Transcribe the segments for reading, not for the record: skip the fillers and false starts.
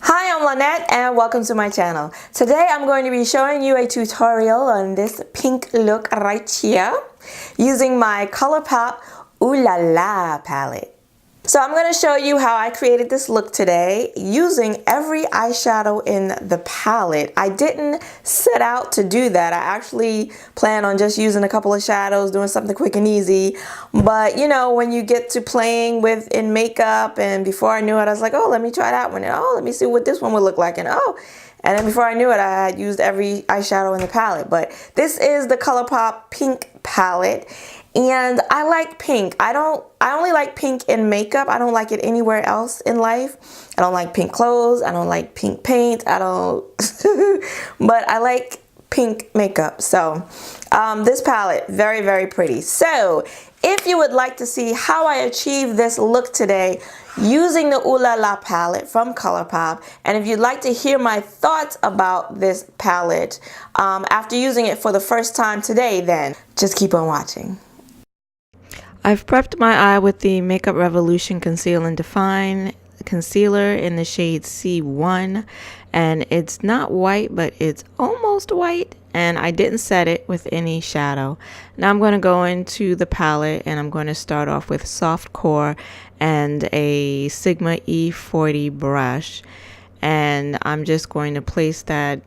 Hi, I'm Lynette and welcome to my channel. Today I'm going to be showing you a tutorial on this pink look right here using my Colourpop Ooh La La palette. So I'm going to show you how I created this look today using every eyeshadow in the palette. I didn't set out to do that. I actually plan on just using a couple of shadows, doing something quick and easy. But you know, when you get to playing with in makeup, and before I knew it, I was like, oh, let me try that one. And oh, let me see what this one would look like. And oh, and then before I knew it, I had used every eyeshadow in the palette. But this is the Colourpop Pink palette. And I like pink. I only like pink in makeup. I don't like it anywhere else in life. I don't like pink clothes. I don't like pink paint. I don't, but I like pink makeup. So this palette, very, very pretty. So if you would like to see how I achieved this look today using the Ooh La La palette from Colourpop, and if you'd like to hear my thoughts about this palette after using it for the first time today, then just keep on watching. I've prepped my eye with the Makeup Revolution Conceal and Define concealer in the shade C1, and it's not white, but it's almost white, and I didn't set it with any shadow. Now I'm going to go into the palette and I'm going to start off with Soft Core and a Sigma E40 brush, and I'm just going to place that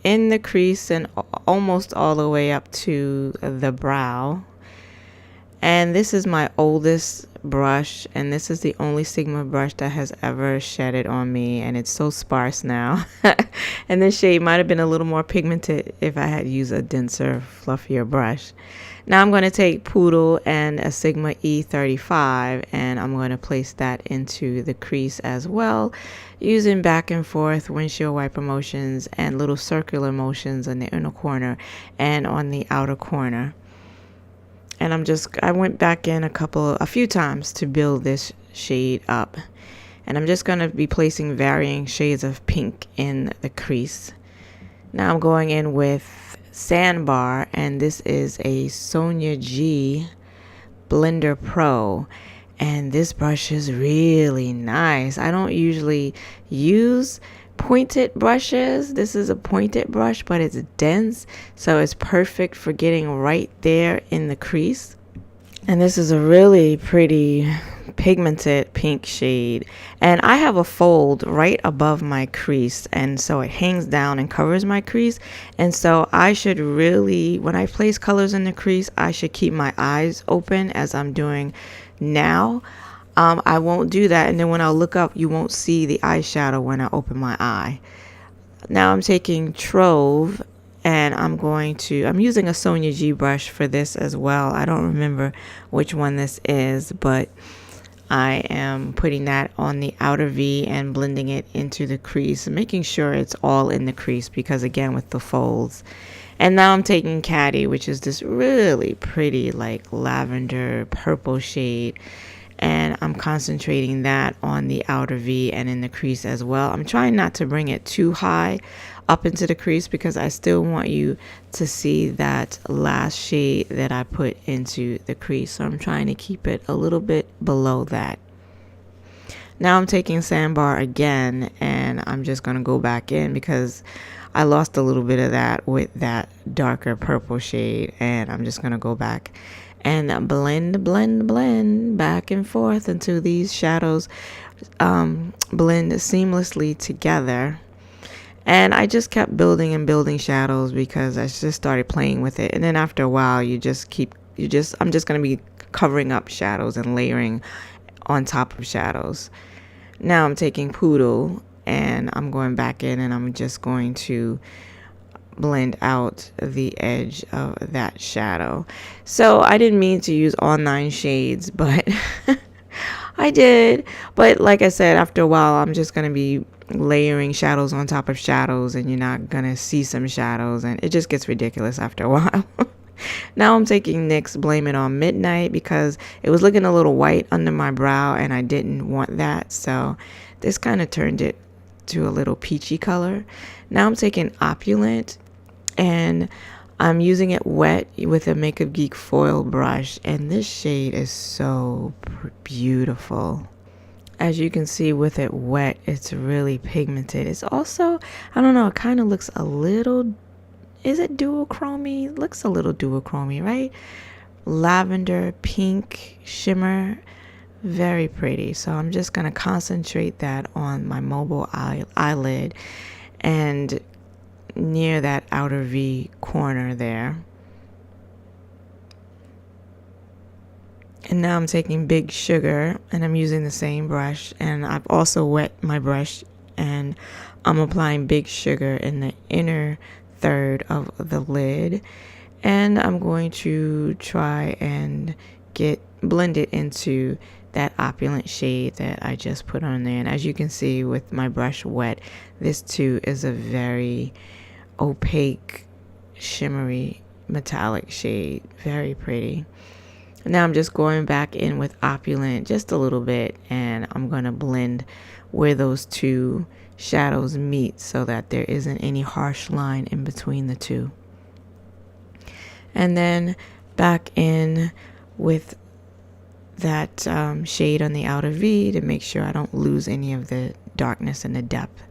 in the crease and almost all the way up to the brow. And this is my oldest brush, and this is the only Sigma brush that has ever shedded on me, and it's so sparse now. And this shade might have been a little more pigmented if I had used a denser, fluffier brush. Now I'm going to take Poodle and a Sigma E35, and I'm going to place that into the crease as well, using back and forth windshield wiper motions and little circular motions in the inner corner and on the outer corner. And I went back in a few times to build this shade up. And I'm just going to be placing varying shades of pink in the crease. Now I'm going in with Sandbar, and this is a Sonia G Blender Pro. And this brush is really nice. I don't usually use pointed brushes. This is a pointed brush, but it's dense, so it's perfect for getting right there in the crease. And this is a really pretty pigmented pink shade, and I have a fold right above my crease, and so it hangs down and covers my crease. And so I should really, when I place colors in the crease, I should keep my eyes open as I'm doing now. I won't do that, and then when I look up, you won't see the eyeshadow when I open my eye. Now I'm taking Trove, and I'm using a Sonia G brush for this as well. I don't remember which one this is, but I am putting that on the outer V and blending it into the crease, making sure it's all in the crease because, again, with the folds. And now I'm taking Caddy, which is this really pretty like lavender purple shade, and I'm concentrating that on the outer V and in the crease as well. I'm trying not to bring it too high up into the crease because I still want you to see that last shade that I put into the crease. So I'm trying to keep it a little bit below that. Now I'm taking Sandbar again, and I'm just going to go back in because I lost a little bit of that with that darker purple shade, and I'm just going to go back and blend back and forth until these shadows blend seamlessly together. And I just kept building and building shadows because I just started playing with it. And then after a while, I'm just going to be covering up shadows and layering on top of shadows. Now I'm taking Poodle, and I'm going back in, and I'm just going to blend out the edge of that shadow. So I didn't mean to use all 9 shades, but I did. But like I said, after a while, I'm just going to be layering shadows on top of shadows, and you're not going to see some shadows, and it just gets ridiculous after a while. Now I'm taking NYX Blame It on Midnight because it was looking a little white under my brow, and I didn't want that. So this kind of turned it to a little peachy color. Now I'm taking Opulent, and I'm using it wet with a Makeup Geek foil brush, and this shade is so beautiful. as you can see with it wet, it's really pigmented. It's also, I don't know, it kind of looks a little, is it duochrome? Looks a little duochrome, right? Lavender, pink, shimmer, very pretty. So I'm just going to concentrate that on my mobile eyelid and near that outer V corner there. And now I'm taking Big Sugar and I'm using the same brush, and I've also wet my brush and I'm applying Big Sugar in the inner third of the lid, and I'm going to try and blend it into that opulent shade that I just put on there. And as you can see with my brush wet, this too is a very opaque, shimmery, metallic shade. Very pretty. Now I'm just going back in with opulent just a little bit, and I'm going to blend where those two shadows meet so that there isn't any harsh line in between the two. And then back in with that shade on the outer V to make sure I don't lose any of the darkness and the depth.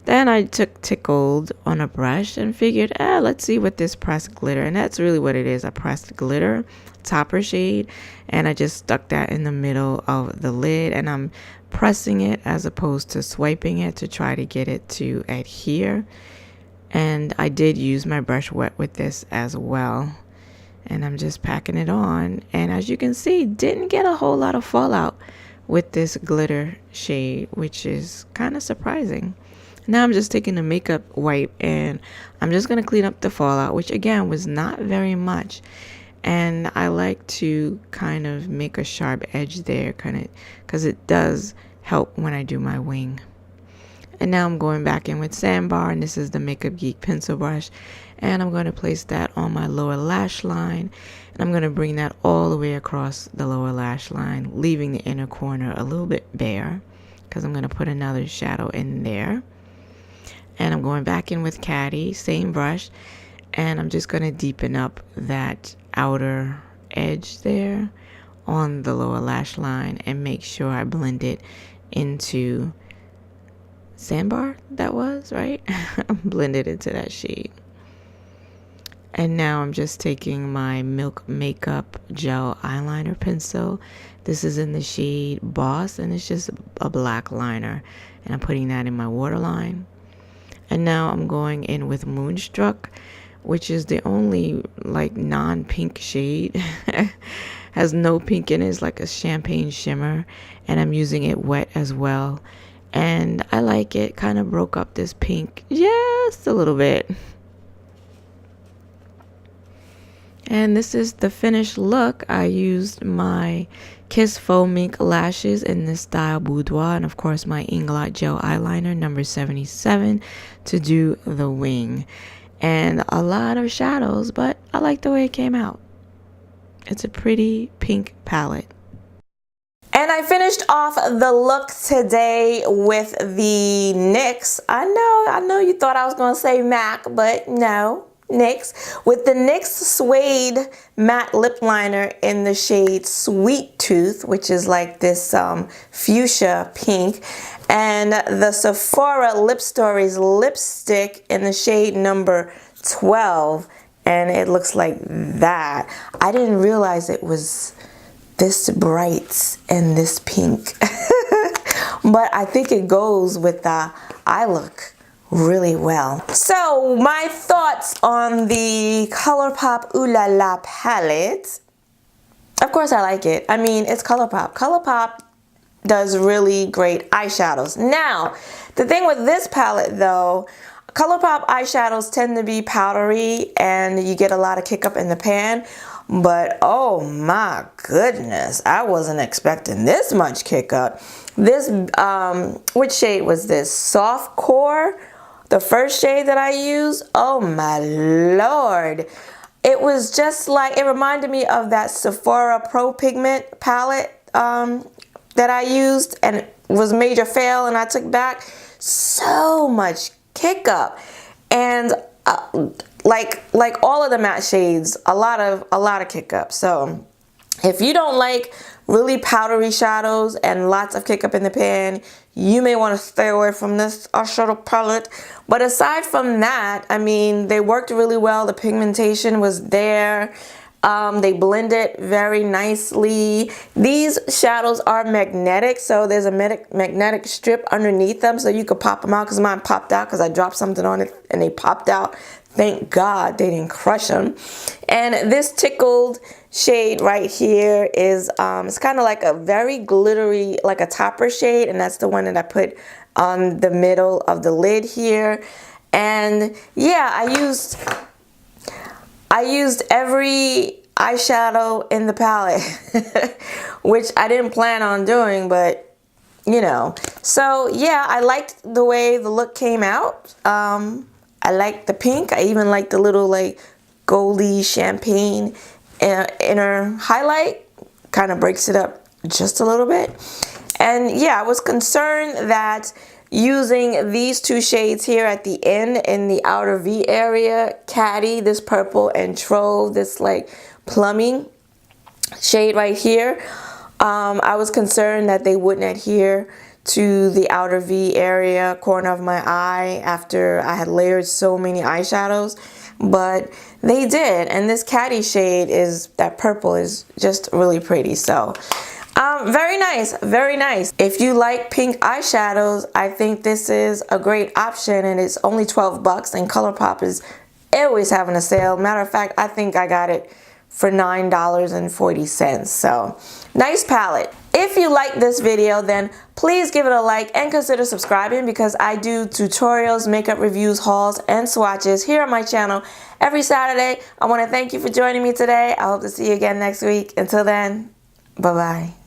Then I took Tickled on a brush and figured, let's see what this pressed glitter, and that's really what it is, a pressed glitter topper shade, and I just stuck that in the middle of the lid, and I'm pressing it as opposed to swiping it to try to get it to adhere. And I did use my brush wet with this as well, and I'm just packing it on, and as you can see, didn't get a whole lot of fallout with this glitter shade, which is kind of surprising. Now I'm just taking a makeup wipe and I'm just going to clean up the fallout, which again was not very much. And I like to kind of make a sharp edge there, kind of, because it does help when I do my wing. And now I'm going back in with Sandbar, and this is the Makeup Geek pencil brush. And I'm going to place that on my lower lash line. And I'm going to bring that all the way across the lower lash line, leaving the inner corner a little bit bare, because I'm going to put another shadow in there. And I'm going back in with Caddy, same brush, and I'm just going to deepen up that outer edge there on the lower lash line and make sure I blend it into Sandbar, that was, right? Blend it into that shade. And now I'm just taking my Milk Makeup Gel Eyeliner Pencil. This is in the shade Boss, and it's just a black liner. And I'm putting that in my waterline. And now I'm going in with Moonstruck, which is the only like non-pink shade. Has no pink in it. It's like a champagne shimmer. And I'm using it wet as well. And I like it. Kind of broke up this pink just a little bit. And this is the finished look. I used my Kiss Faux Mink lashes in this style Boudoir, and of course my Inglot gel eyeliner number 77 to do the wing. And a lot of shadows, but I like the way it came out. It's a pretty pink palette. And I finished off the look today with the NYX. I know you thought I was going to say MAC, but no. NYX with the NYX Suede matte lip liner in the shade Sweet Tooth, which is like this fuchsia pink, and the Sephora Lipstories lipstick in the shade number 12, and it looks like that. I didn't realize it was this bright and this pink, but I think it goes with the eye look really well. So my thoughts on the Colourpop Ooh La La palette. Of course I like it. I mean, it's Colourpop. Colourpop does really great eyeshadows. Now, the thing with this palette though, Colourpop eyeshadows tend to be powdery and you get a lot of kick up in the pan. But oh my goodness, I wasn't expecting this much kick up. This, which shade was this? Soft Core? The first shade that I used, oh my lord. It was just like, it reminded me of that Sephora Pro Pigment palette that I used, and it was a major fail and I took back. So much kick up. And like all of the matte shades, a lot of kick up. So if you don't like really powdery shadows and lots of kick up in the pan, you may want to stay away from this eyeshadow palette. But aside from that, I mean, they worked really well. The pigmentation was there. They blended very nicely. These shadows are magnetic, so there's a magnetic strip underneath them, so you could pop them out, because mine popped out because I dropped something on it and they popped out. Thank God they didn't crush them. And this Tickled shade right here is, it's kind of like a very glittery, like a topper shade, and that's the one that I put on the middle of the lid here. And yeah, I used every eyeshadow in the palette, which I didn't plan on doing, but you know. So yeah, I liked the way the look came out. I liked the pink. I even liked the little like goldy champagne inner highlight. Kind of breaks it up just a little bit. And yeah, I was concerned that using these two shades here at the end in the outer V area, Caddy, this purple, and Trove, this like plumbing shade right here, I was concerned that they wouldn't adhere to the outer V area corner of my eye after I had layered so many eyeshadows, but they did. And this Caddy shade, is that purple, is just really pretty. So very nice, very nice. If you like pink eyeshadows, I think this is a great option, and it's only 12 bucks, and Colourpop is always having a sale. Matter of fact, I think I got it for $9.40. So nice palette. If you like this video, then please give it a like and consider subscribing, because I do tutorials, makeup reviews, hauls, and swatches here on my channel every Saturday. I want to thank you for joining me today. I hope to see you again next week. Until then, bye-bye.